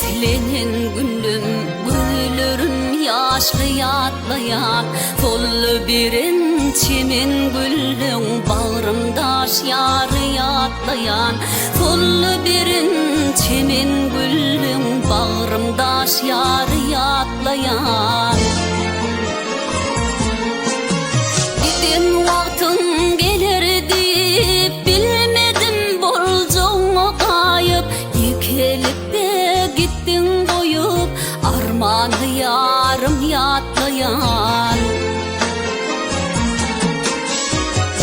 Senin günlüm güllerim yaşlı yatlayan, Sollu birin çimin güllüm bağrımdaş yarı yatlayan, Sollu birin çimin güllüm bağrımdaş yarı yatlayan. Gidin vaktin gelirdi bilmedim bolcağına kayıp, yıkelip de gittin koyup armanı yarım yatlayan.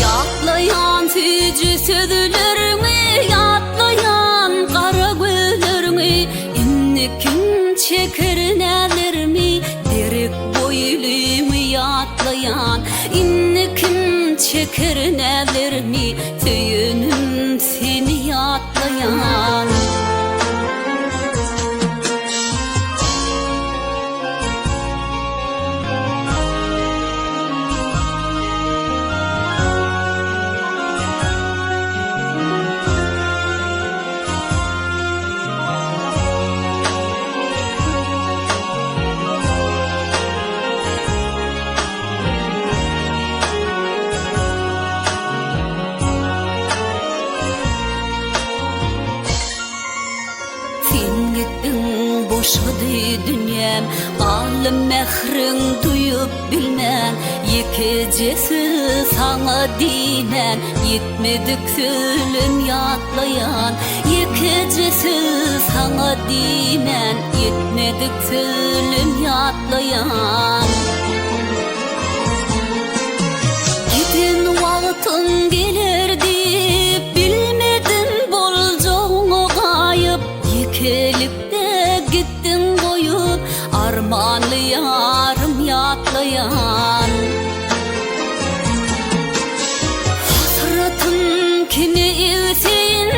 Yatlayan tücü sözlerimi, yatlayan kara gözlerimi, innikin çeker nelerimi, derek boyluymu yatlayan, innikin çeker nelerimi, tüyünüm seni yatlayan. Boşadı dünyam, alım mehrin duyup bilmen, yekecesi sana dinen, yetmedik sölüm yatlayan, yekecesi sana dinen, yetmedik sölüm yatlayan. Gidin vaktin gelirdi bilmedin bolcağına kayıp, yekelip gittin koyup armanlı yarım yatlayan. Hasretin kini ilsin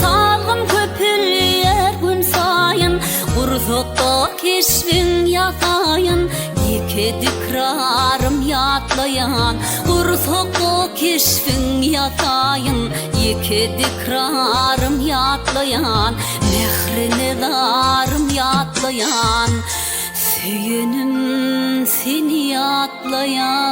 salgın köpürler gün sayın, kursakta keşfin yakayın, yekedik rarım yatlayan. Kursakta keşfin yakayın, yekedik rarım yatlayan. Mehrine darım yatlayan, söyünüm seni yatlayan.